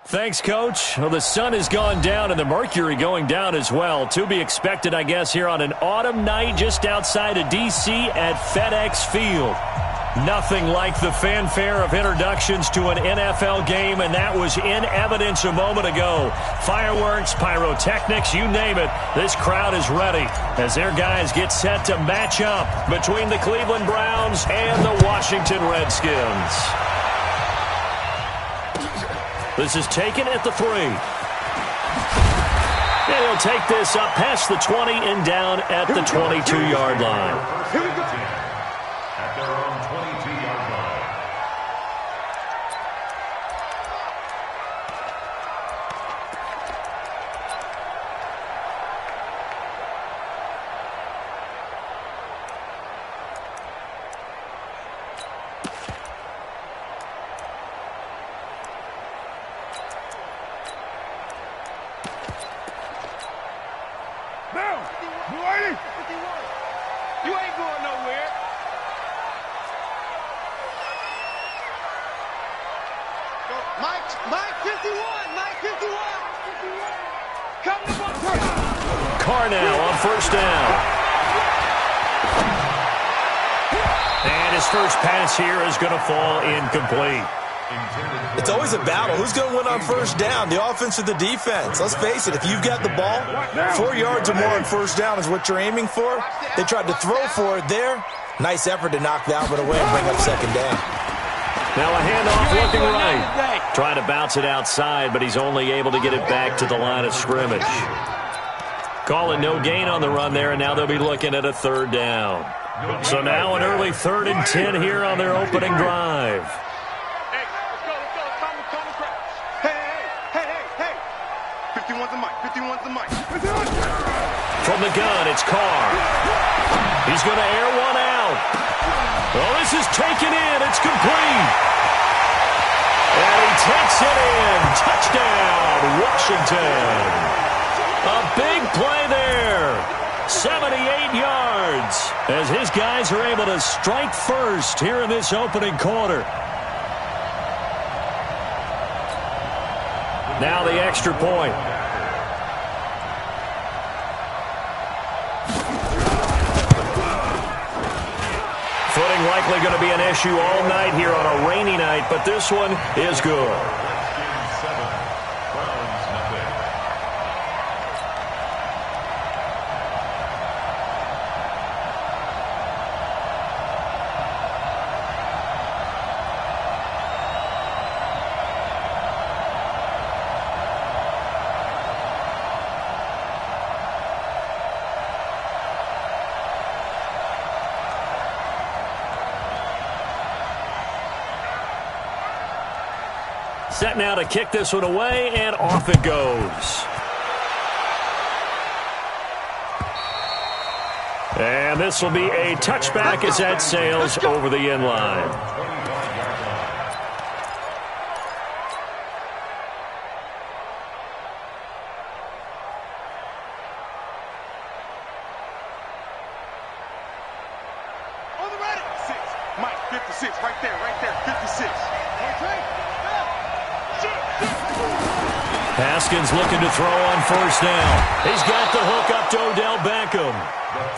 Thanks, Coach. Well, the sun has gone down and the mercury going down as well. To be expected, I guess, here on an autumn night just outside of D.C. at FedEx Field. Nothing like the fanfare of introductions to an NFL game, and that was in evidence a moment ago. Fireworks, pyrotechnics, you name it. This crowd is ready as their guys get set to match up between the Cleveland Browns and the Washington Redskins. This is taken at the 3. And he'll take this up past the 20 and down at the 22-yard line. Here we go. At their own 22-yard line. You ain't going nowhere. Mike 51. Mike 51. Come to one person. Carnell on first down. And his first pass here is going to fall incomplete. It's always a battle. Who's going to win on first down, the offense or the defense? Let's face it, if you've got the ball, 4 yards or more on first down is what you're aiming for. They tried to throw for it there. Nice effort to knock that one away and bring up second down. Now a handoff looking right. Trying to bounce it outside, but he's only able to get it back to the line of scrimmage. Calling no gain on the run there, and now they'll be looking at a third down. So now an early 3rd and 10 here on their opening drive. From the gun, it's Carr. He's going to air one out. Well, this is taken in. It's complete. And he takes it in. Touchdown, Washington. A big play there. 78 yards as his guys are able to strike first here in this opening quarter. Now the extra point. Footing likely going to be an issue all night here on a rainy night, but this one is good. Set now to kick this one away, and off it goes. And this will be a touchback as that sails over the end line. On the ready. 6. Mike 56, right there, 56. Haskins looking to throw on first down. He's got the hook up to Odell Beckham.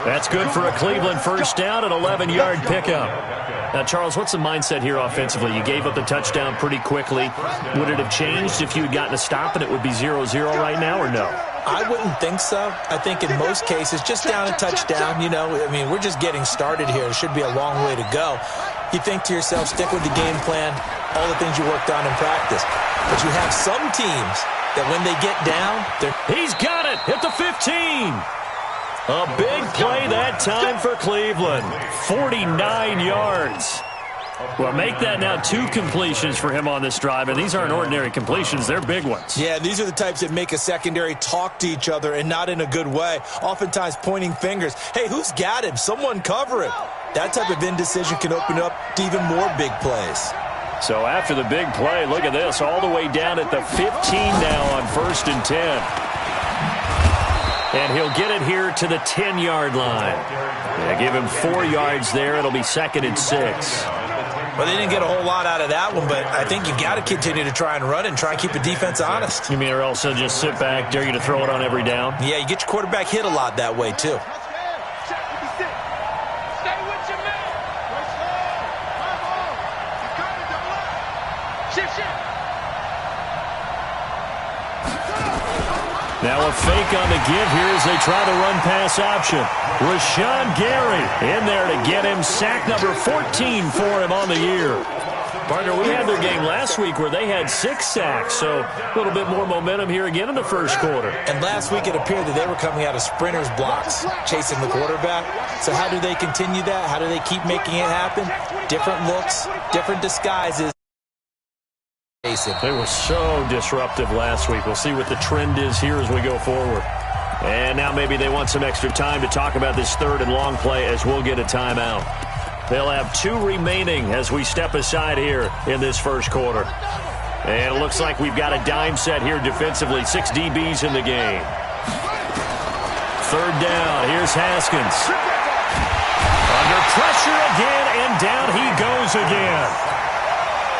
That's good for a Cleveland first down, an 11-yard pickup. Now, Charles, what's the mindset here offensively? You gave up the touchdown pretty quickly. Would it have changed if you had gotten a stop and it would be 0-0 right now, or no? I wouldn't think so. I think in most cases, just down a touchdown, you know, I mean, we're just getting started here. It should be a long way to go. You think to yourself, stick with the game plan, all the things you worked on in practice. But you have some teams that when they get down, he's got it at the 15. A big play that time for Cleveland. 49 yards. Well, make that now 2 completions for him on this drive, and these aren't ordinary completions. They're big ones. Yeah, these are the types that make a secondary talk to each other and not in a good way, oftentimes pointing fingers. Hey, who's got him? Someone cover it. That type of indecision can open up to even more big plays. So after the big play, look at this, all the way down at the 15 now on 1st and 10. And he'll get it here to the 10-yard line. Yeah, give him 4 yards there. It'll be 2nd and 6. Well, they didn't get a whole lot out of that one, but I think you've got to continue to try and run and try and keep the defense honest. You mean or also just sit back, dare you to throw it on every down? Yeah, you get your quarterback hit a lot that way, too. Now a fake on the give here as they try the run-pass option. Rashawn Gary in there to get him sack number 14 for him on the year. Partner, we had their game last week where they had 6 sacks, so a little bit more momentum here again in the first quarter. And last week it appeared that they were coming out of sprinters blocks, chasing the quarterback. So how do they continue that? How do they keep making it happen? Different looks, different disguises. They were so disruptive last week. We'll see what the trend is here as we go forward. And now maybe they want some extra time to talk about this third and long play as we'll get a timeout. They'll have 2 remaining as we step aside here in this first quarter. And it looks like we've got a dime set here defensively. 6 DBs in the game. Third down. Here's Haskins. Under pressure again, and down he goes again.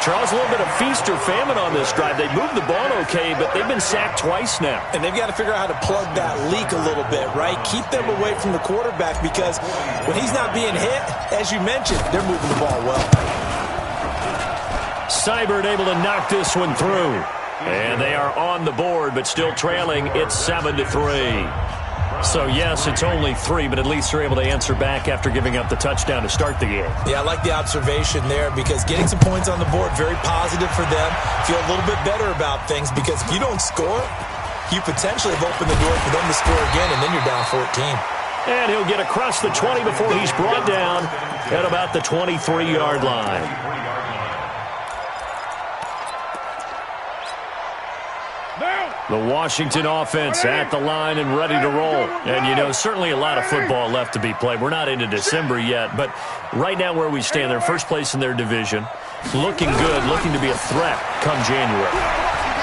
Charles, a little bit of feast or famine on this drive. They moved the ball okay, but they've been sacked twice now. And they've got to figure out how to plug that leak a little bit, right? Keep them away from the quarterback because when he's not being hit, as you mentioned, they're moving the ball well. Seibert able to knock this one through. And they are on the board, but still trailing. It's 7-3. So, yes, it's only 3, but at least they're able to answer back after giving up the touchdown to start the game. Yeah, I like the observation there because getting some points on the board, very positive for them. Feel a little bit better about things because if you don't score, you potentially have opened the door for them to score again, and then you're down 14. And he'll get across the 20 before he's brought down at about the 23-yard line. The Washington offense at the line and ready to roll. And, you know, certainly a lot of football left to be played. We're not into December yet, but right now where we stand, they're first place in their division. Looking good, looking to be a threat come January.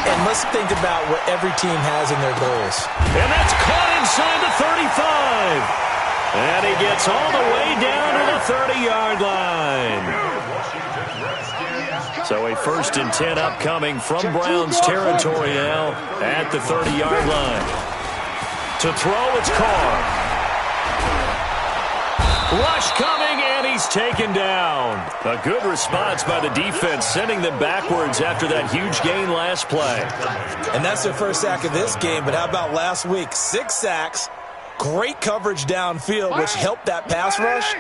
And let's think about what every team has in their goals. And that's caught inside the 35. And he gets all the way down to the 30-yard line. So a 1st and 10 upcoming from Browns territory now at the 30-yard line. To throw, it's Carr. Rush coming, and he's taken down. A good response by the defense, sending them backwards after that huge gain last play. And that's their first sack of this game, but how about last week? 6 sacks, great coverage downfield, which helped that pass rush.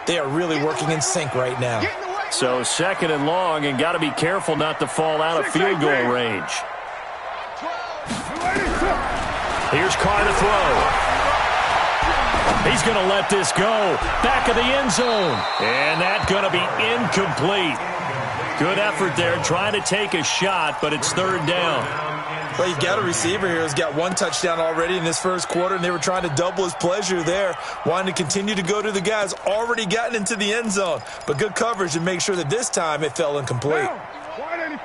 They are really working in sync right now. So 2nd and long, and got to be careful not to fall out of field goal range. Here's Carr to throw. He's going to let this go. Back of the end zone. And that's going to be incomplete. Good effort there, trying to take a shot, but it's 3rd down. Well, you've got a receiver here who's got 1 touchdown already in this first quarter, and they were trying to double his pleasure there, wanting to continue to go to the guys already gotten into the end zone. But good coverage to make sure that this time it fell incomplete.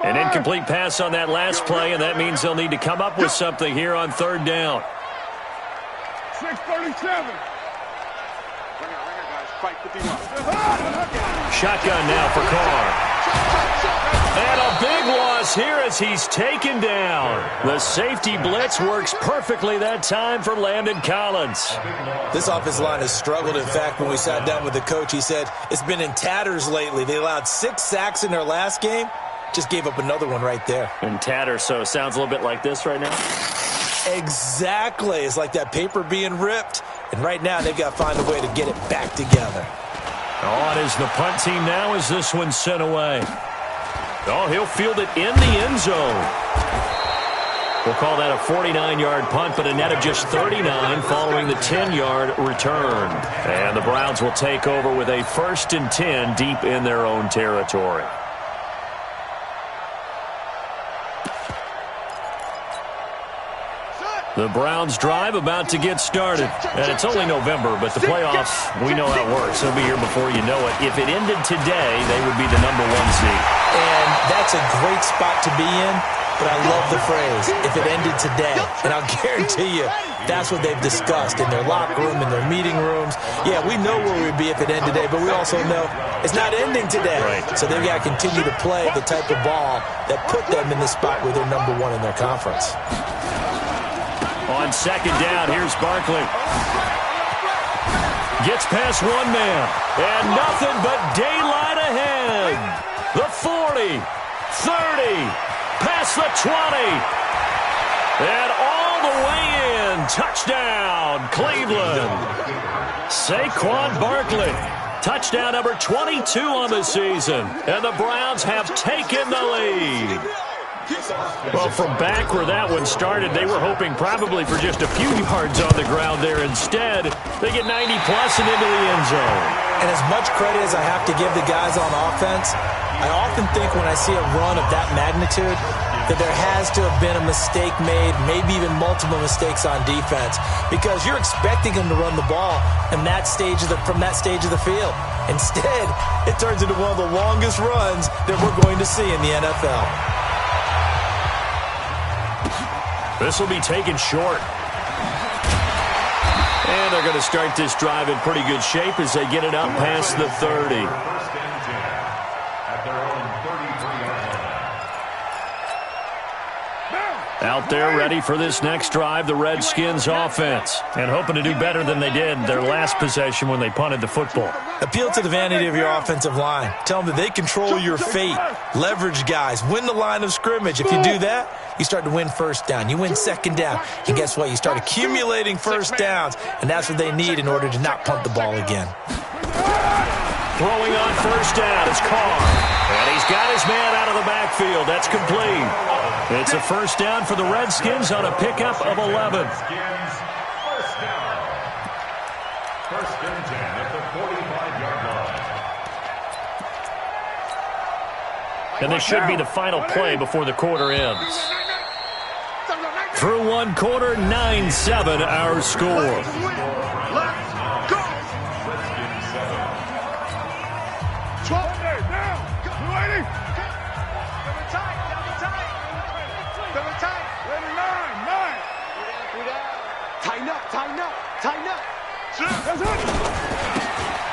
An incomplete pass on that last play, and that means they'll need to come up with something here on 3rd down. 6:37. Shotgun now for Carr. And a big loss here as he's taken down. The safety blitz works perfectly that time for Landon Collins. This offensive line has struggled. In fact, when we sat down with the coach, he said it's been in tatters lately. They allowed 6 sacks in their last game. Just gave up another one right there. In tatters, so it sounds a little bit like this right now? Exactly. It's like that paper being ripped. And right now, they've got to find a way to get it back together. On is the punt team now as this one's sent away. Oh, he'll field it in the end zone. We'll call that a 49-yard punt, but a net of just 39 following the 10-yard return. And the Browns will take over with a 1st and 10 deep in their own territory. The Browns drive about to get started. And it's only November, but the playoffs, we know how it works. They'll be here before you know it. If it ended today, they would be the #1 seed. And that's a great spot to be in. but I love the phrase, if it ended today. And I'll guarantee you, that's what they've discussed in their locker room, in their meeting rooms. Yeah, we know where we'd be if it ended today, but we also know it's not ending today. Right. So they've got to continue to play the type of ball that put them in the spot where they're number one in their conference. On second down, here's Barkley. Gets past one man, and nothing but daylight ahead. The 40, 30, past the 20, and all the way in. Touchdown, Cleveland. Saquon Barkley. Touchdown number 22 on the season, and the Browns have taken the lead. Well, from back where that one started, they were hoping probably for just a few yards on the ground there. Instead, they get 90-plus and into the end zone. And as much credit as I have to give the guys on offense, I often think when I see a run of that magnitude that there has to have been a mistake made, maybe even multiple mistakes on defense, because you're expecting them to run the ball from that stage of the field. Instead, it turns into one of the longest runs that we're going to see in the NFL. This will be taken short. And they're going to start this drive in pretty good shape as they get it up past the 30. Out there ready for this next drive, the Redskins offense. And hoping to do better than they did their last possession when they punted the football. Appeal to the vanity of your offensive line. Tell them that they control your fate. Leverage guys. Win the line of scrimmage. If you do that, you start to win first down. You win second down. And guess what? You start accumulating first downs. And that's what they need in order to not punt the ball again. Throwing on first down is Carr. And he's got his man out of the backfield. That's complete. It's a first down for the Redskins on a pickup of 11. First down. First and 10 at the 45-yard line. And this should be the final play before the quarter ends. Through one quarter, 9-7 our score.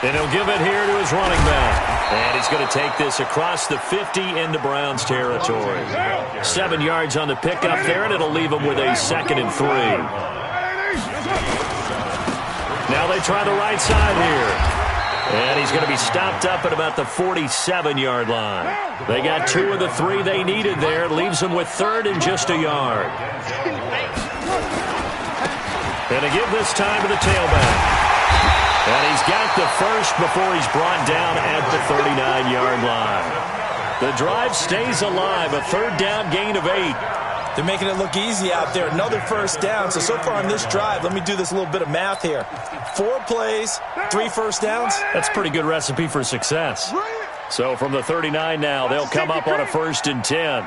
And he'll give it here to his running back. And he's going to take this across the 50 into Browns territory. 7 yards on the pickup there, and it'll leave him with a 2nd and 3. Now they try the right side here. And he's going to be stopped up at about the 47-yard line. They got 2 of the 3 they needed there. Leaves them with 3rd and just a yard. And to give this time to the tailback. And he's got the first before he's brought down at the 39-yard line. The drive stays alive, a 3rd down gain of 8. They're making it look easy out there. Another first down. So far on this drive, let me do this little bit of math here. 4 plays, 3 first downs. That's a pretty good recipe for success. So from the 39 now, they'll come up on a 1st and 10.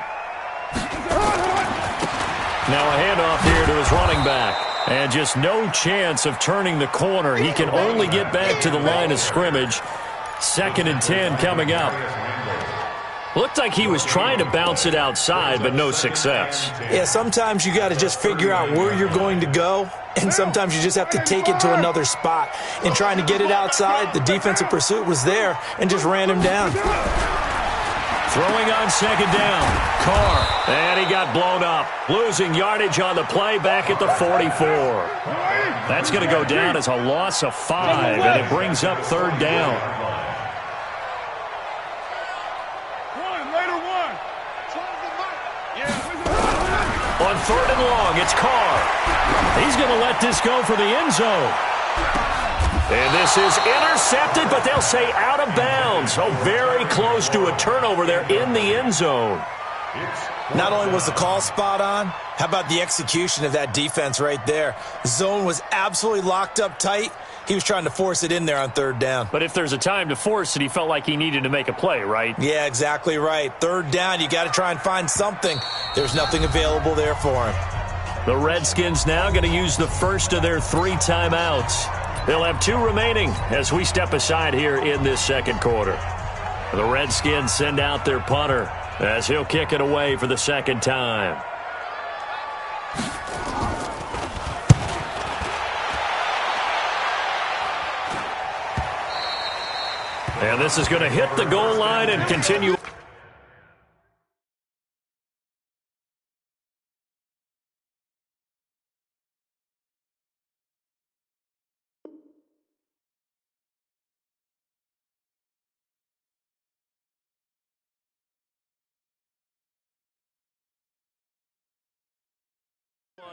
Now a handoff here to his running back. And just no chance of turning the corner. He can only get back to the line of scrimmage. 2nd and 10 coming up. Looked like he was trying to bounce it outside, but no success. Yeah, sometimes you got to just figure out where you're going to go, and sometimes you just have to take it to another spot. In trying to get it outside, the defensive pursuit was there and just ran him down. Throwing on 2nd down, Carr, and he got blown up. Losing yardage on the play back at the 44. That's going to go down as a loss of 5, and it brings up 3rd down. On 3rd and long, it's Carr. He's going to let this go for the end zone. And this is intercepted, but they'll say out of bounds. So very close to a turnover there in the end zone. Not only was the call spot on, how about the execution of that defense right there? The zone was absolutely locked up tight. He was trying to force it in there on 3rd down. But if there's a time to force it, he felt like he needed to make a play, right? Yeah, exactly right. 3rd down, you got to try and find something. There's nothing available there for him. The Redskins now going to use the first of their 3 timeouts. They'll have 2 remaining as we step aside here in this 2nd quarter. The Redskins send out their punter. as he'll kick it away for the second time. And this is going to hit the goal line and continue.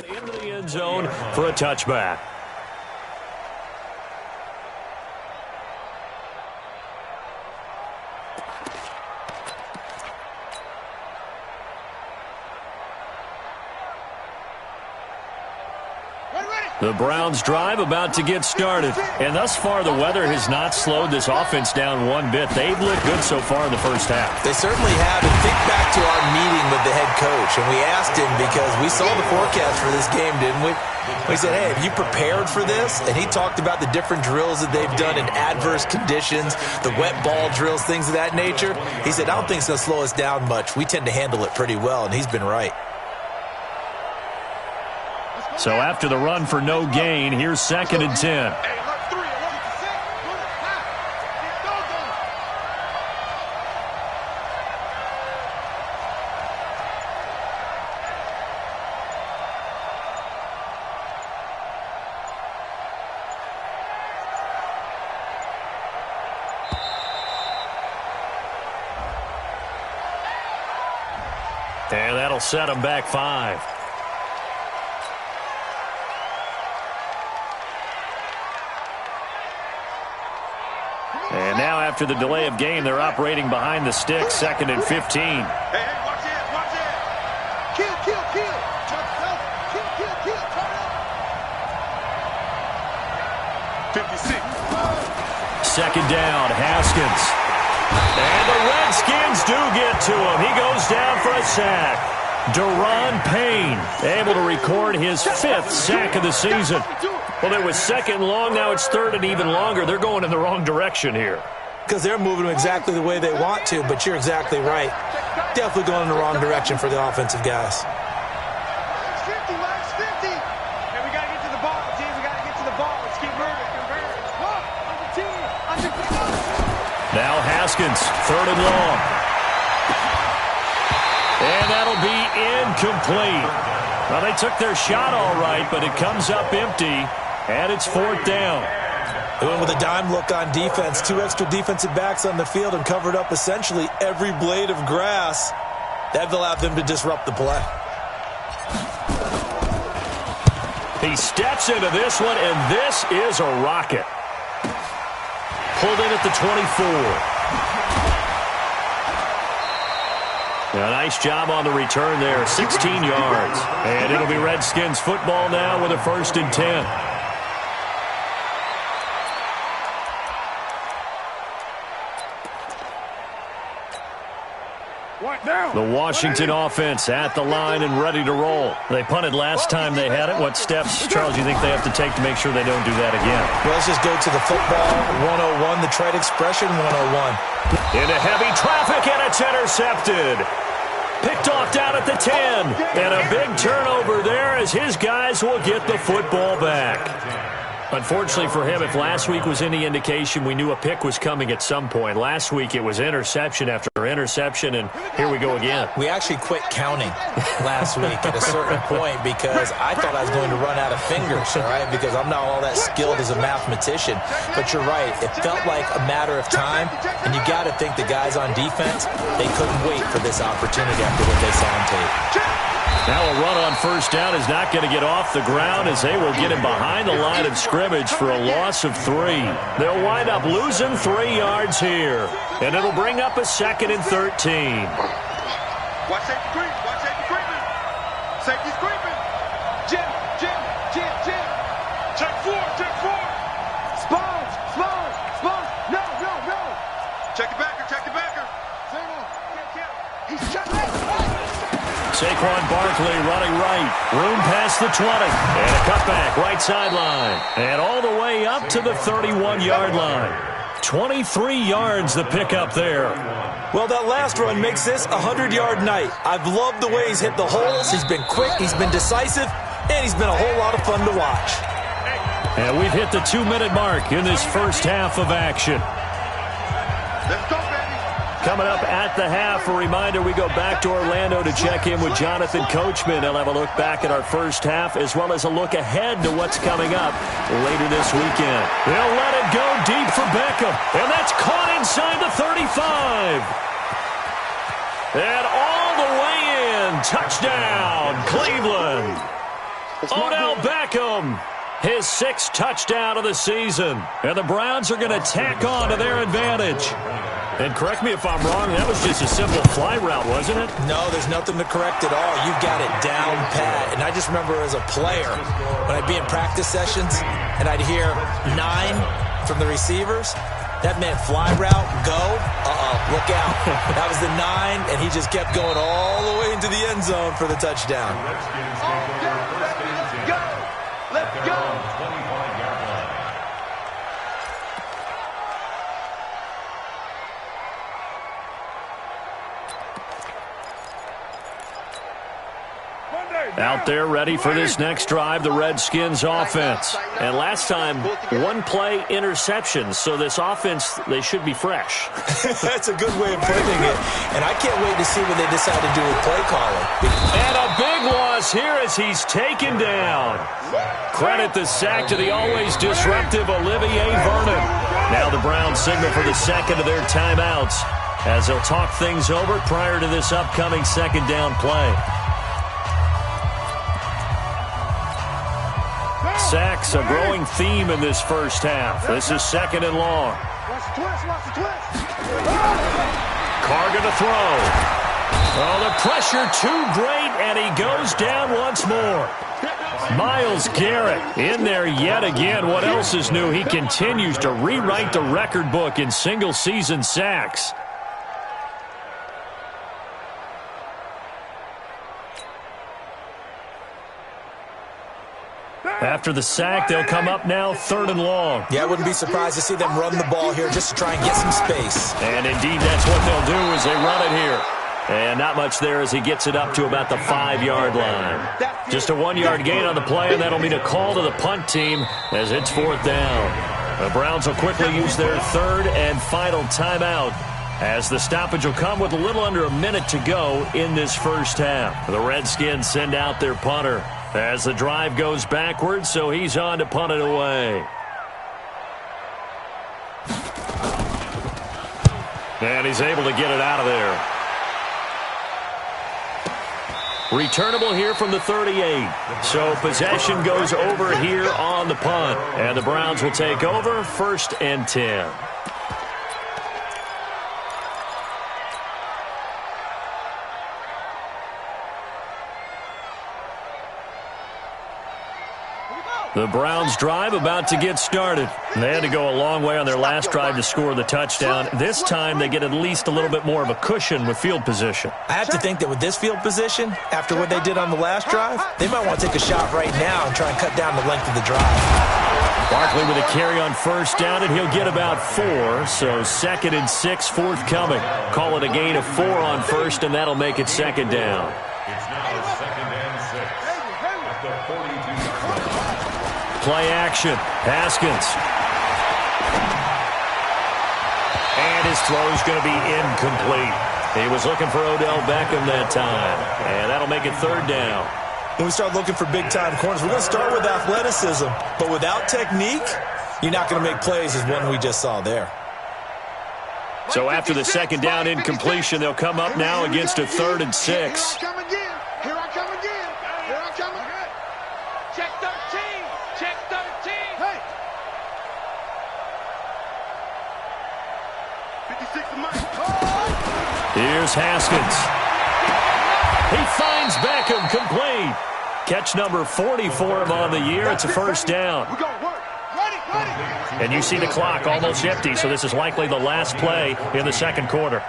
Into the end zone for a touchback. The Browns' drive about to get started. And thus far, the weather has not slowed this offense down one bit. They've looked good so far in the first half. They certainly have. And think back to our meeting with the head coach. And we asked him, because we saw the forecast for this game, didn't we? We said, hey, have you prepared for this? And he talked about the different drills that they've done in adverse conditions, the wet ball drills, things of that nature. He said, I don't think it's going to slow us down much. We tend to handle it pretty well, and he's been right. So after the run for no gain, here's 2nd and 10. And that'll set him back 5. And now after the delay of game, they're operating behind the sticks, 2nd and 15. Hey, watch it, watch it. Kill. Kill, kill, kill. Turn it up. 56. 2nd down, Haskins. And the Redskins do get to him. He goes down for a sack. Deron Payne able to record his 5th sack of the season. Well, it was 2nd long, now it's 3rd and even longer. They're going in the wrong direction here. Because they're moving exactly the way they want to, but you're exactly right. Definitely going in the wrong direction for the offensive guys. Max 50. And we got to get to the ball, team. We got to get to the ball. Let's keep moving. Now Haskins, 3rd and long. And that'll be incomplete. Well, they took their shot all right, but it comes up empty, and it's 4th down. They went with a dime look on defense. 2 extra defensive backs on the field and covered up essentially every blade of grass. That allowed them to disrupt the play. He steps into this one, and this is a rocket. Pulled in at the 24. A nice job on the return there, 16 yards. And it'll be Redskins football now with a 1st and 10. The Washington offense at the line and ready to roll. They punted last time they had it. What steps, Charles, do you think they have to take to make sure they don't do that again? Well, let's just go to the football 101, the trade expression 101. Into heavy traffic, and it's intercepted. Picked off down at the 10. And a big turnover there as his guys will get the football back. Unfortunately for him, if last week was any indication, we knew a pick was coming at some point. Last week it was interception after interception, and here we go again. We actually quit counting last week at a certain point because I thought I was going to run out of fingers, all right, because I'm not all that skilled as a mathematician. But you're right. It felt like a matter of time, and you got to think the guys on defense, they couldn't wait for this opportunity after what they saw on tape. Now a run on 1st down is not going to get off the ground as they will get him behind the line of scrimmage for a loss of 3. They'll wind up losing 3 yards here. And it'll bring up a 2nd and 13. Watch safety creep. Watch safety creeping. Safety's creeping. Jim. Check 4. Spawns. No. Check the backer. He's checked. Saquon Barkley running right. Room past the 20. And a cutback right sideline. And all the way up to the 31-yard line. 23 yards the pickup there. Well, that last run makes this a 100-yard night. I've loved the way he's hit the holes. He's been quick, he's been decisive, and he's been a whole lot of fun to watch. And we've hit the 2-minute mark in this first half of action. Let's go, baby. Coming up at the half, a reminder, we go back to Orlando to check in with Jonathan Coachman. He'll have a look back at our first half as well as a look ahead to what's coming up later this weekend. They'll let it go deep for Beckham, and that's caught inside the 35. And all the way in, touchdown, Cleveland. Odell Beckham, his 6th touchdown of the season. And the Browns are going to tack on to their advantage. And correct me if I'm wrong, that was just a simple fly route, wasn't it? No, there's nothing to correct at all. You've got it down pat. And I just remember as a player, when I'd be in practice sessions and I'd hear 9 from the receivers, that meant fly route, go, look out. That was the 9, and he just kept going all the way into the end zone for the touchdown. Let's go. Out there ready for this next drive, the Redskins offense. And last time, 1-play interception. So this offense, they should be fresh. That's a good way of putting it. And I can't wait to see what they decide to do with play calling. And a big loss here as he's taken down. Credit the sack to the always disruptive Olivier Vernon. Now the Browns signal for the second of their timeouts as they'll talk things over prior to this upcoming second down play. Sacks, a growing theme in this first half. This is 2nd and long. Carr going to throw. Oh, the pressure too great, and he goes down once more. Myles Garrett in there yet again. What else is new? He continues to rewrite the record book in single-season sacks. After the sack, they'll come up now 3rd and long. Yeah, I wouldn't be surprised to see them run the ball here just to try and get some space. And indeed, that's what they'll do as they run it here. And not much there as he gets it up to about the 5-yard line. Just a 1-yard gain on the play, and that'll mean a call to the punt team as it's 4th down. The Browns will quickly use their 3rd and final timeout as the stoppage will come with a little under a minute to go in this first half. The Redskins send out their punter as the drive goes backwards, so he's on to punt it away. And he's able to get it out of there. Returnable here from the 38. So possession goes over here on the punt. And the Browns will take over 1st and 10. The Browns drive about to get started. They had to go a long way on their last drive to score the touchdown. This time they get at least a little bit more of a cushion with field position. I have to think that with this field position, after what they did on the last drive, they might want to take a shot right now and try and cut down the length of the drive. Barkley with a carry on 1st down, and he'll get about 4. So 2nd and 6 forthcoming. Call it a gain of 4 on 1st, and that'll make it 2nd down. It's now 2nd and 6 at the 42-yard line. Play action. Haskins. And his throw's going to be incomplete. He was looking for Odell Beckham that time. And that'll make it 3rd down. When we start looking for big-time corners, we're going to start with athleticism. But without technique, you're not going to make plays as one we just saw there. So after the 2nd down incompletion, they'll come up now against a 3rd and 6. Here I come again. Check 13. Check 13. Hey. 56 of mine. Here's Haskins. He finds Beckham complete. Catch number 40 for him on the year. It's a 1st down. We're going to work. Ready. And you see the clock almost empty, so this is likely the last play in the 2nd quarter.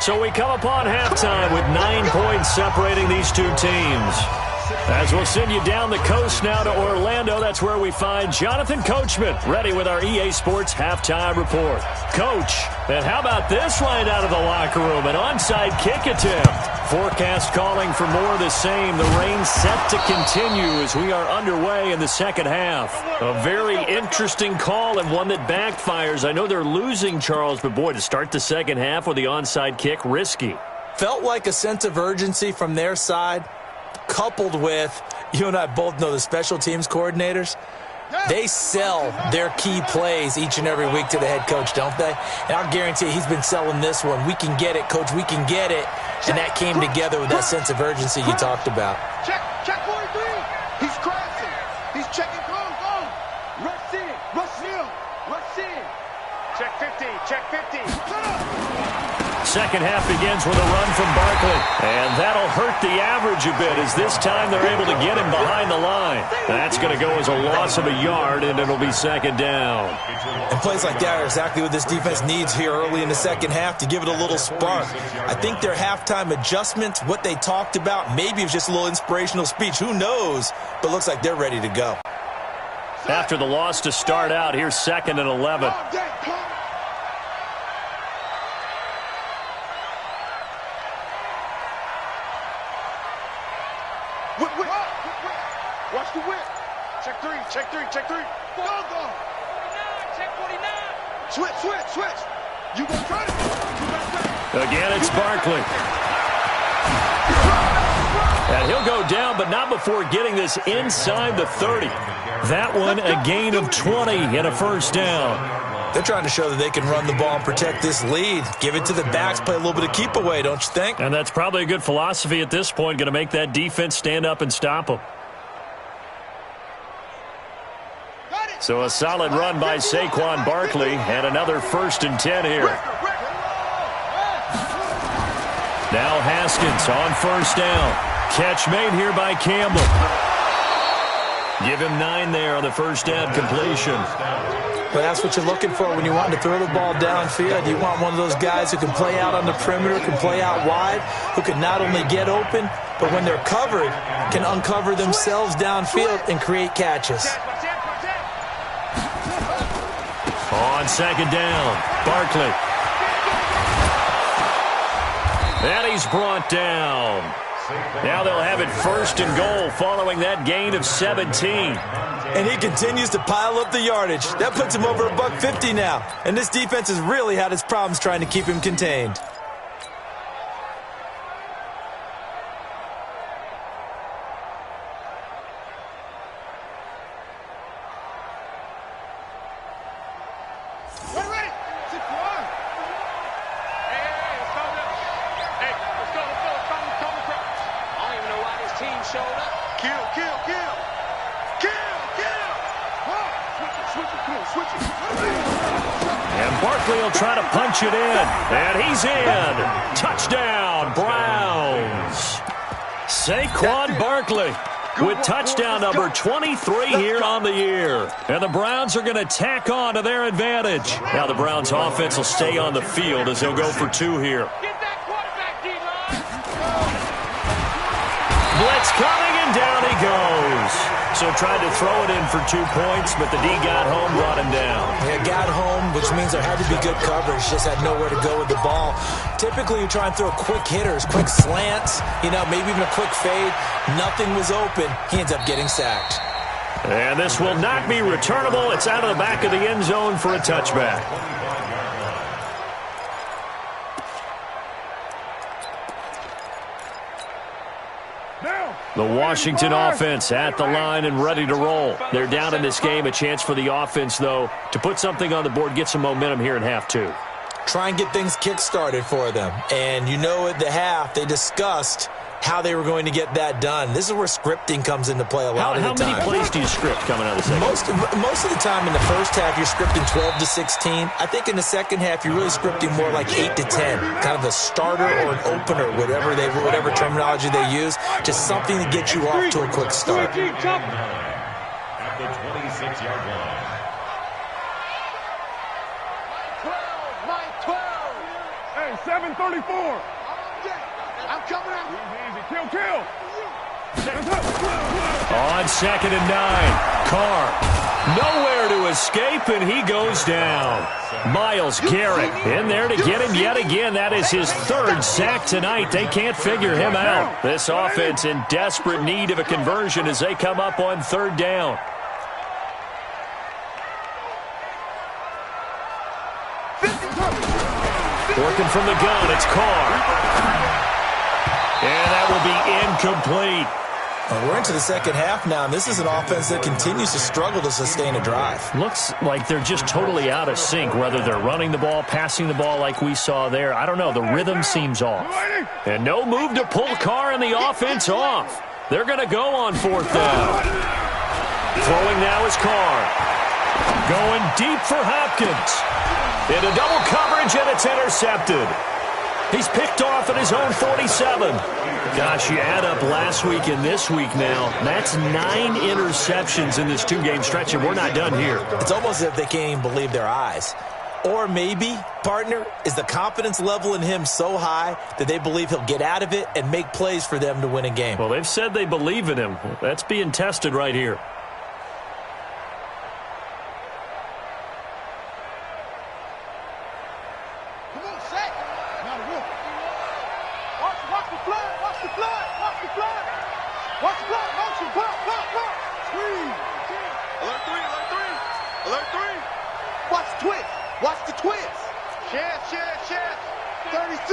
So we come upon halftime with 9 points separating these two teams. As we'll send you down the coast now to Orlando, that's where we find Jonathan Coachman, ready with our EA Sports Halftime Report. Coach, and how about this right out of the locker room? An onside kick attempt. Forecast calling for more of the same. The rain set to continue as we are underway in the second half. A very interesting call and one that backfires. I know they're losing, Charles, but boy, to start the second half with the onside kick, risky. Felt like a sense of urgency from their side, coupled with, you and I both know the special teams coordinators, they sell their key plays each and every week to the head coach, don't they? And I'll guarantee he's been selling this one. We can get it, coach, we can get it. And that came together with that sense of urgency you talked about. Check 43. He's crashing. He's checking close. Oh, rush in, rush in, rush in. Check 50, check 50. Shut up. Second half begins with a run from Barkley. And that'll hurt the average a bit as this time they're able to get him behind the line. That's going to go as a loss of a yard, and it'll be second down. And plays like that are exactly what this defense needs here early in the second half to give it a little spark. I think their halftime adjustments, what they talked about, maybe it was just a little inspirational speech. Who knows? But looks like they're ready to go. After the loss to start out, here's second and 11. Watch the whip. Check three, check three, check three. Go, go. 49, check 49. Switch. You gonna try it? Again, it's Barkley. And he'll go down, but not before getting this inside the 30. That one, a gain of 20 and a first down. They're trying to show that they can run the ball and protect this lead. Give it to the backs, play a little bit of keep away, don't you think? And that's probably a good philosophy at this point, going to make that defense stand up and stop them. So a solid run by Saquon Barkley and another 1st and 10 here. Now Haskins on first down. Catch made here by Campbell. Give him 9 there on the first down completion. But that's what you're looking for when you want to throw the ball downfield. You want one of those guys who can play out on the perimeter, can play out wide, who can not only get open, but when they're covered, can uncover themselves downfield and create catches. On second down, Barkley. And he's brought down. Now they'll have it 1st and goal following that gain of 17. And he continues to pile up the yardage. That puts him over $150 now. And this defense has really had its problems trying to keep him contained. And Barkley will try to punch it in. And he's in. Touchdown, Browns. Saquon Barkley with touchdown number 23 here on the year. And the Browns are going to tack on to their advantage. Now the Browns offense will stay on the field as they'll go for 2 here. Blitz coming, and down he goes. So tried to throw it in for 2 points, but the D got home, brought him down. Yeah, got home, which means there had to be good coverage. Just had nowhere to go with the ball. Typically, you try and throw quick hitters, quick slants, maybe even a quick fade. Nothing was open. He ends up getting sacked. And this will not be returnable. It's out of the back of the end zone for a touchback. The Washington offense at the line and ready to roll. They're down in this game. A chance for the offense, though, to put something on the board, get some momentum here in half 2. Try and get things kick-started for them. And at the half, they discussed how they were going to get that done. This is where scripting comes into play a lot of the time. How many plays do you script coming out of the second? Most of the time in the first half, you're scripting 12 to 16. I think in the second half, you're really scripting more like 8 to 10. Kind of a starter or an opener, whatever terminology they use. Just something to get you off to a quick start. At the 26-yard line. 12. Hey, 734. I'm coming out. Easy. Kill. On 2nd and 9, Carr nowhere to escape, and he goes down. Myles Garrett in there to get him yet again. That is his 3rd sack tonight. They can't figure him out. This offense in desperate need of a conversion as they come up on 3rd down. Working from the gun, it's Carr. And that will be incomplete. We're into the second half now, and this is an offense that continues to struggle to sustain a drive. Looks like they're just totally out of sync, whether they're running the ball, passing the ball like we saw there. I don't know. The rhythm seems off. And no move to pull Carr and the offense off. They're going to go on 4th down. Throwing now is Carr. Going deep for Hopkins. Into double coverage, and it's intercepted. He's picked off at his own 47. Gosh, you add up last week and this week now. That's 9 interceptions in this 2-game stretch, and we're not done here. It's almost as if they can't even believe their eyes. Or maybe, partner, is the confidence level in him so high that they believe he'll get out of it and make plays for them to win a game. Well, they've said they believe in him. That's being tested right here. Watch the twist. Chance. 36.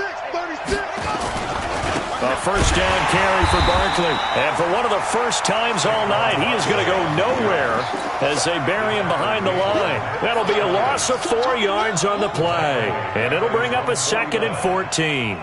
A 1st down carry for Barkley. And for one of the first times all night, he is going to go nowhere as they bury him behind the line. That'll be a loss of 4 yards on the play. And it'll bring up a 2nd and 14.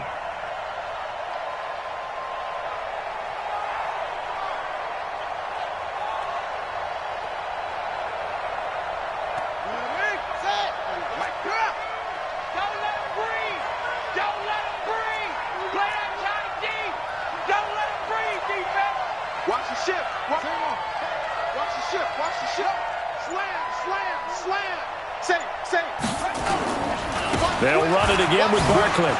They'll run it again with Barkley.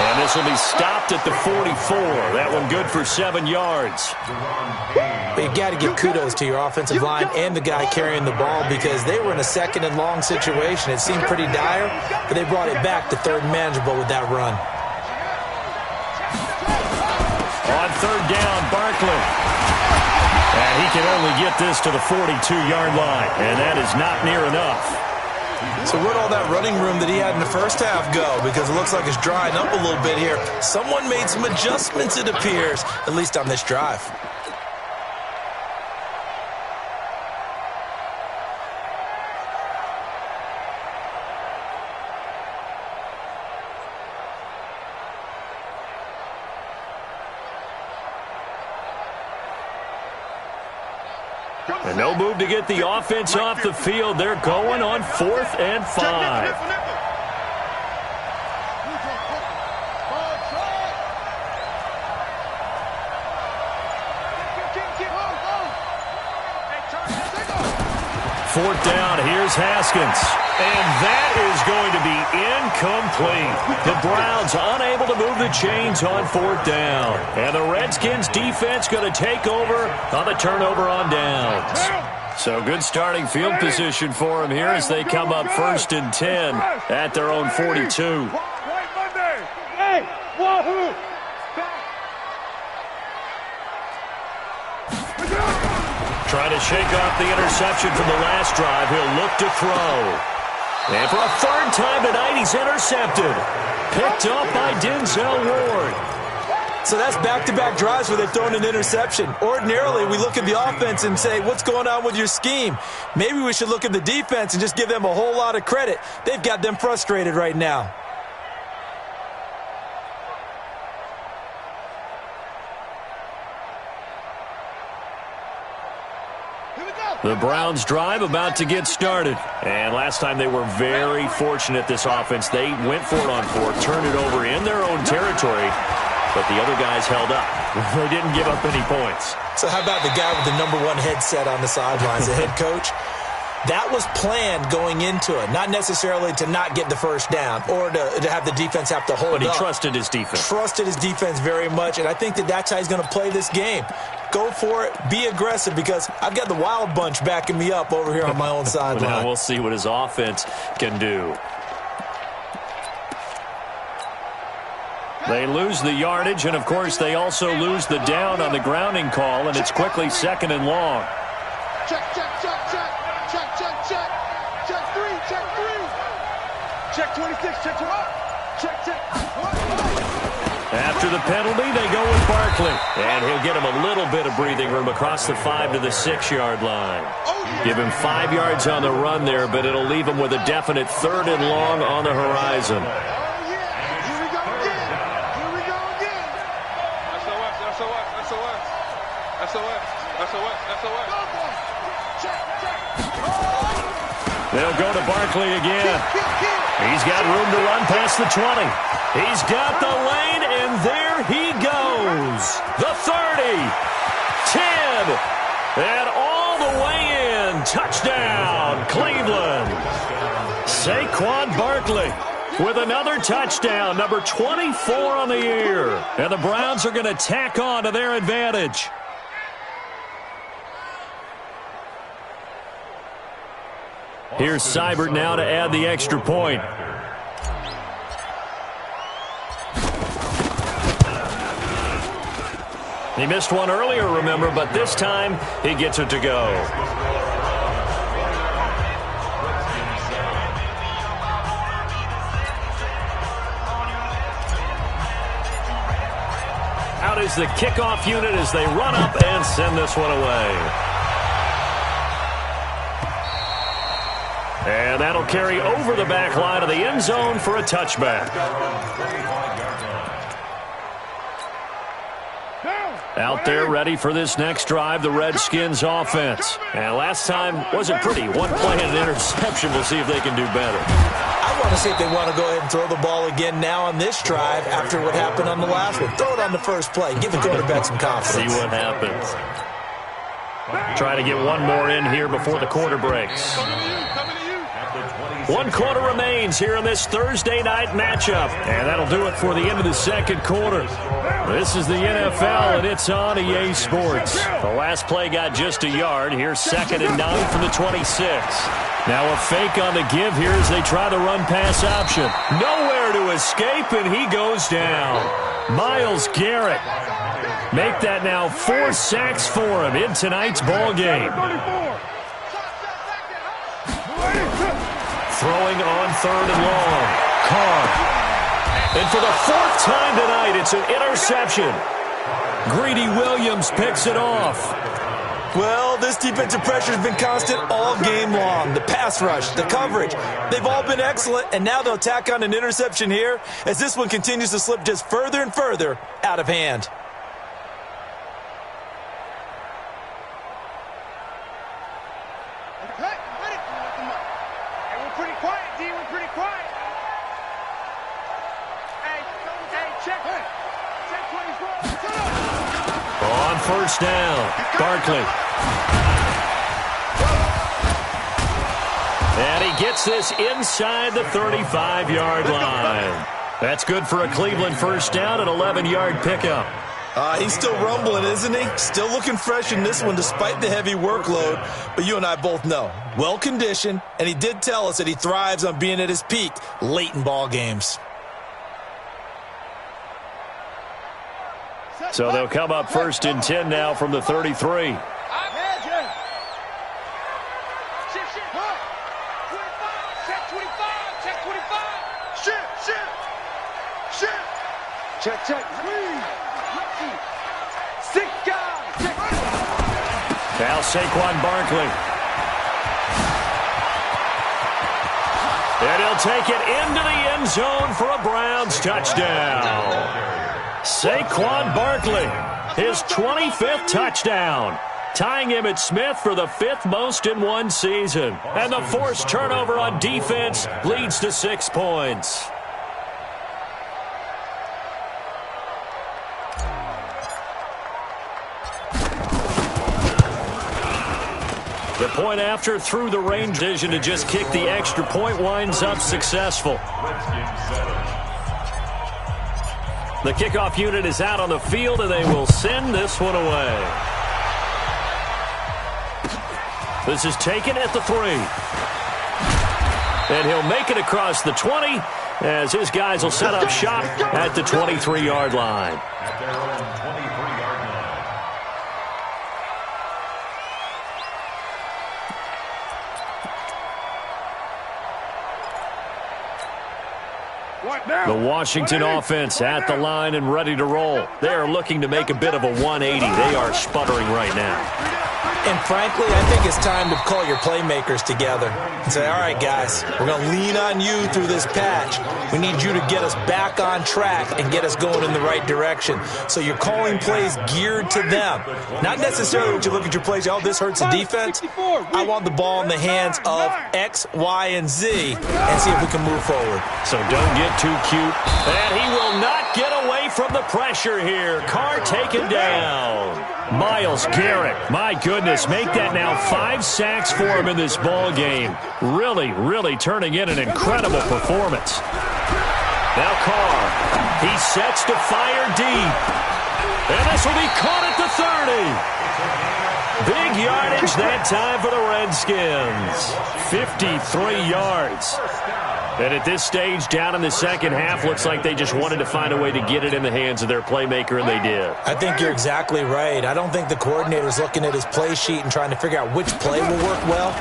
And this will be stopped at the 44. That one good for 7 yards. But you got to give kudos to your offensive line and the guy carrying the ball because they were in a 2nd and long situation. It seemed pretty dire, but they brought it back to 3rd and manageable with that run. On 3rd down, Barkley. And he can only get this to the 42-yard line, and that is not near enough. So where'd all that running room that he had in the first half go? Because it looks like it's drying up a little bit here. Someone made some adjustments, it appears, at least on this drive. And no move to get the offense off the field. They're going on 4th and 5. Fourth down, here's Haskins. And that is going to be incomplete. The Browns unable to move the chains on 4th down. And the Redskins defense going to take over on the turnover on downs. So good starting field position for them here as they come up 1st and 10 at their own 42. Hey, wahoo! Trying to shake off the interception from the last drive. He'll look to throw. And for a 3rd time tonight, he's intercepted. Picked up by Denzel Ward. So that's back-to-back drives where they've thrown an interception. Ordinarily, we look at the offense and say, what's going on with your scheme? Maybe we should look at the defense and just give them a whole lot of credit. They've got them frustrated right now. The Browns drive about to get started. And last time they were very fortunate, this offense. They went for it on 4th, turned it over in their own territory, but the other guys held up. They didn't give up any points. So how about the guy with the #1 headset on the sidelines, the head coach? That was planned going into it, not necessarily to not get the first down or to have the defense have to hold up. But he trusted his defense. Trusted his defense very much, and I think that's how he's going to play this game. Go for it. Be aggressive, because I've got the wild bunch backing me up over here on my own sideline. Now we'll see what his offense can do. They lose the yardage, and, of course, they also lose the down on the grounding call, and it's quickly 2nd and long. Check, check, check, check. Check, check, check. Check 3, check 3. Check 26, check 12. Check, check. After the penalty, they go with Barkley. And he'll get him a little bit of breathing room across the 5 to the 6-yard line. Give him 5 yards on the run there, but it'll leave him with a definite 3rd and long on the horizon. They'll go to Barkley again. He's got room to run past the 20. He's got the lane, and there he goes. The 30, 10, and all the way in. Touchdown, Cleveland. Saquon Barkley with another touchdown, number 24 on the year. And the Browns are going to tack on to their advantage. Here's Seibert now to add the extra point. He missed one earlier, remember, but this time he gets it to go. Out is the kickoff unit as they run up and send this one away. And that'll carry over the back line of the end zone for a touchback. Out there ready for this next drive, the Redskins offense. And last time wasn't pretty. One play and an interception. We'll see if they can do better. I want to see if they want to go ahead and throw the ball again now on this drive after what happened on the last one. Throw it on the first play. Give the quarterback some confidence. See what happens. Try to get one more in here before the quarter breaks. 1 quarter remains here in this Thursday night matchup. And that'll do it for the end of the second quarter. This is the NFL, and it's on EA Sports. The last play got just a yard. Here's 2nd and 9 from the 26. Now a fake on the give here as they try the run-pass option. Nowhere to escape, and he goes down. Myles Garrett. Make that now 4 sacks for him in tonight's ball game. Throwing on 3rd and long. Carr. And for the 4th time tonight, it's an interception. Greedy Williams picks it off. Well, this defensive pressure has been constant all game long. The pass rush, the coverage, they've all been excellent, and now they'll tack on an interception here as this one continues to slip just further and further out of hand. On first down, Barkley. And he gets this inside the 35-yard line. That's good for a Cleveland first down, an 11-yard pickup. He's still rumbling, isn't he? Still looking fresh in this one despite the heavy workload. But you and I both know, well-conditioned, and he did tell us that he thrives on being at his peak late in ball games. So they'll come up 1st and 10 now from the 33. Check, check. 6 guys. Check. Now Saquon Barkley. And he'll take it into the end zone for a Browns touchdown. Saquon Barkley, his 25th touchdown, tying Emmitt Smith for the 5th most in one season. And the forced turnover on defense leads to 6 points. The point after through the range decision to just kick the extra point winds up successful. The kickoff unit is out on the field, and they will send this one away. This is taken at the 3. And he'll make it across the 20 as his guys will set up shop at the 23-yard line. At their own 23-yard line. The Washington offense at the line and ready to roll. They are looking to make a bit of a 180. They are sputtering right now. And frankly, I think it's time to call your playmakers together and say, all right, guys, we're going to lean on you through this patch. We need you to get us back on track and get us going in the right direction. So you're calling plays geared to them. Not necessarily when you look at your plays, oh, this hurts the defense. I want the ball in the hands of X, Y, and Z and see if we can move forward. So don't get too cute. And he will not get away from the pressure here. Carr taken down. Myles Garrett, my goodness, make that now 5 sacks for him in this ball game. Really, really turning in an incredible performance. Now Carr, he sets to fire deep. And this will be caught at the 30. Big yardage that time for the Redskins. 53 yards. And at this stage, down in the second half, looks like they just wanted to find a way to get it in the hands of their playmaker, and they did. I think you're exactly right. I don't think the coordinator's looking at his play sheet and trying to figure out which play will work well.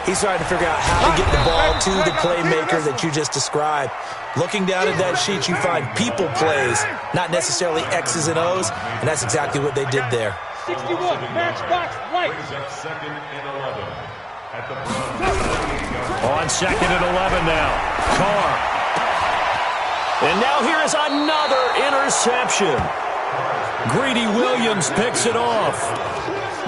He's trying to figure out how to get the ball to the playmaker that you just described. Looking down at that sheet, you find people plays, not necessarily X's and O's, and that's exactly what they did there. 61, matchbox, right. Brings up 2nd and 11 at the Browns. On 2nd and 11 now. Carr. And now here is another interception. Greedy Williams picks it off.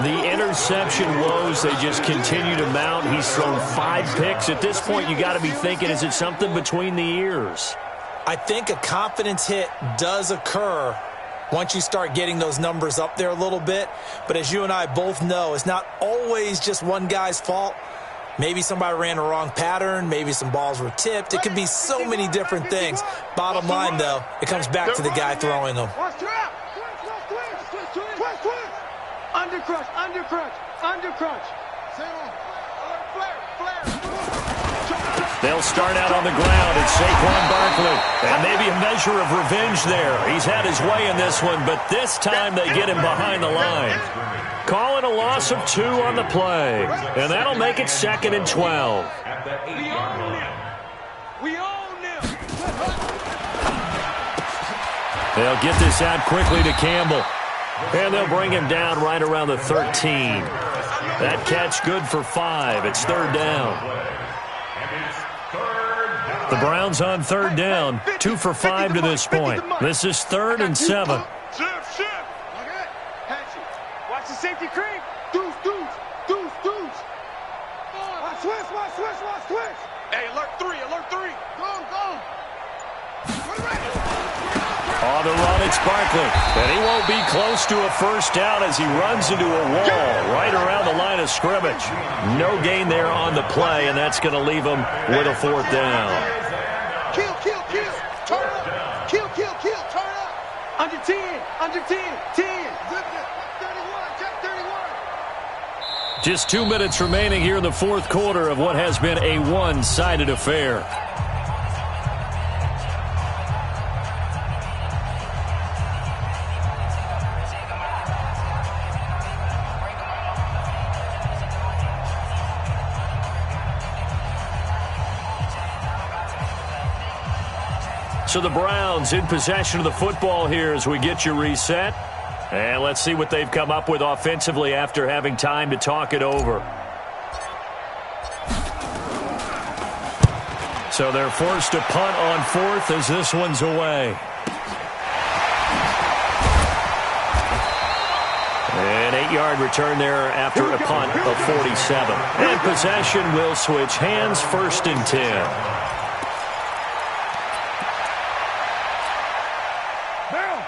The interception woes, they just continue to mount. He's thrown 5 picks. At this point, you got to be thinking, is it something between the ears? I think a confidence hit does occur once you start getting those numbers up there a little bit. But as you and I both know, it's not always just one guy's fault. Maybe somebody ran a wrong pattern. Maybe some balls were tipped. It could be so many different things. Bottom line, though, it comes back to the guy throwing them. Undercrunch, undercrunch, undercrunch. They'll start out on the ground. It's Saquon Barkley. And maybe a measure of revenge there. He's had his way in this one, but this time they get him behind the line. Calling a loss of 2 on the play. And that'll make it 2nd and 12. At the 8-yard line. We own them. They'll get this out quickly to Campbell. And they'll bring him down right around the 13. That catch good for 5. It's 3rd down. The Browns on 3rd down. 2 for 5 to this point. This is 3rd and 7. Watch the safety creep. Deuce, deuce, deuce, deuce. Watch switch, watch switch, watch switch. Hey, alert 3, alert 3. Go. On the run, it's Barkley. And he won't be close to a first down as he runs into a wall right around the line of scrimmage. No gain there on the play, and that's going to leave him with a 4th down. Kill. Turn up. Kill. Turn up. Under 10, under 10, 10. 31, check 31. Just 2 minutes remaining here in the 4th quarter of what has been a one-sided affair. So the Browns in possession of the football here as we get you reset. And let's see what they've come up with offensively after having time to talk it over. So they're forced to punt on 4th as this one's away. An 8-yard return there after a punt of 47. And possession will switch hands, 1st and 10.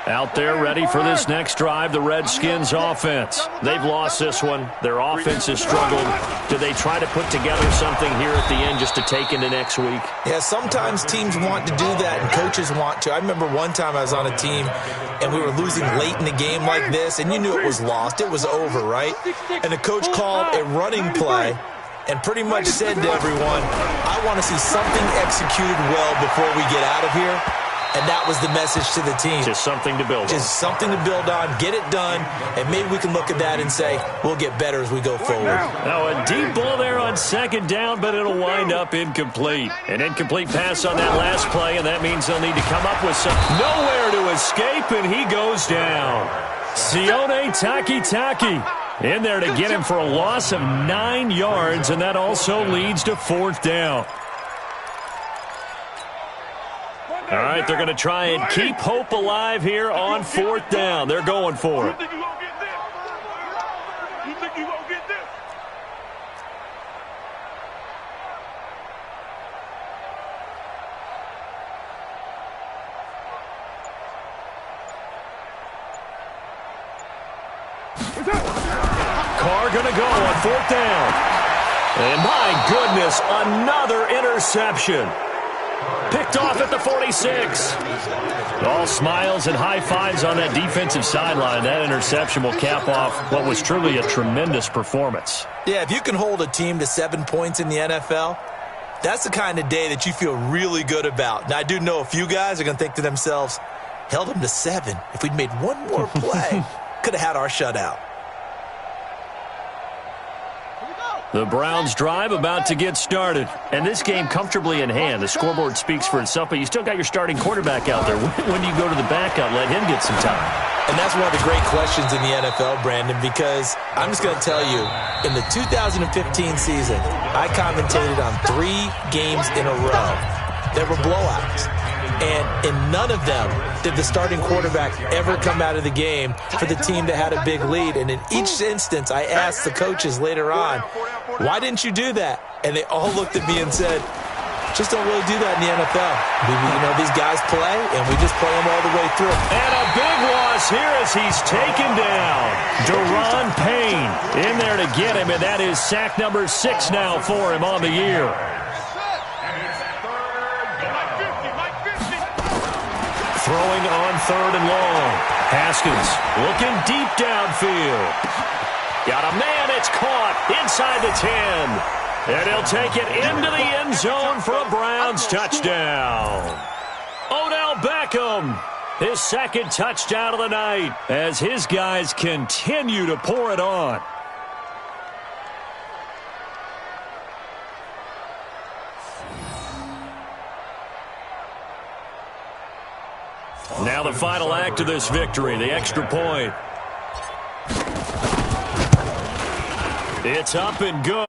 Out there ready for this next drive, the Redskins offense. They've lost this one. Their offense has struggled. Do they try to put together something here at the end just to take into next week? Yeah, sometimes teams want to do that and coaches want to. I remember one time I was on a team and we were losing late in the game like this, and you knew it was lost. It was over, right? And the coach called a running play and pretty much said to everyone, I want to see something executed well before we get out of here. And that was the message to the team. Just something to build on. Just something to build on, get it done, and maybe we can look at that and say, we'll get better as we go forward. Now a deep ball there on second down, but it'll wind up incomplete. An incomplete pass on that last play, and that means they'll need to come up with some. Nowhere to escape, and he goes down. Sione Takitaki in there to get him for a loss of 9 yards, and that also leads to fourth down. All right, they're going to try and keep hope alive here on fourth down. They're going for it. You think you're going to get this? You think you're going to get this? Carr going to go on fourth down. And my goodness, another interception. Picked off at the 46. All smiles and high fives on that defensive sideline. That interception will cap off what was truly a tremendous performance. Yeah, if you can hold a team to 7 points in the NFL, that's the kind of day that you feel really good about. Now, I do know a few guys are going to think to themselves, held them to 7. If we'd made one more play, could have had our shutout. The Browns drive about to get started. And this game comfortably in hand. The scoreboard speaks for itself, but you still got your starting quarterback out there. When do you go to the backup? Let him get some time. And that's one of the great questions in the NFL, Brandon, because I'm just going to tell you, in the 2015 season, I commentated on 3 games in a row. There were blowouts. And in none of them did the starting quarterback ever come out of the game for the team that had a big lead. And in each instance, I asked the coaches later on, why didn't you do that? And they all looked at me and said, just don't really do that in the NFL. You know, these guys play, and we just play them all the way through. And a big loss here as he's taken down. Deron Payne in there to get him, and that is sack number 6 now for him on the year. Throwing on third and long. Haskins looking deep downfield. Got a man, it's caught inside the 10. And he'll take it into the end zone for a Browns touchdown. Odell Beckham, his second touchdown of the night as his guys continue to pour it on. Now the final act of this victory, the extra point. It's up and good.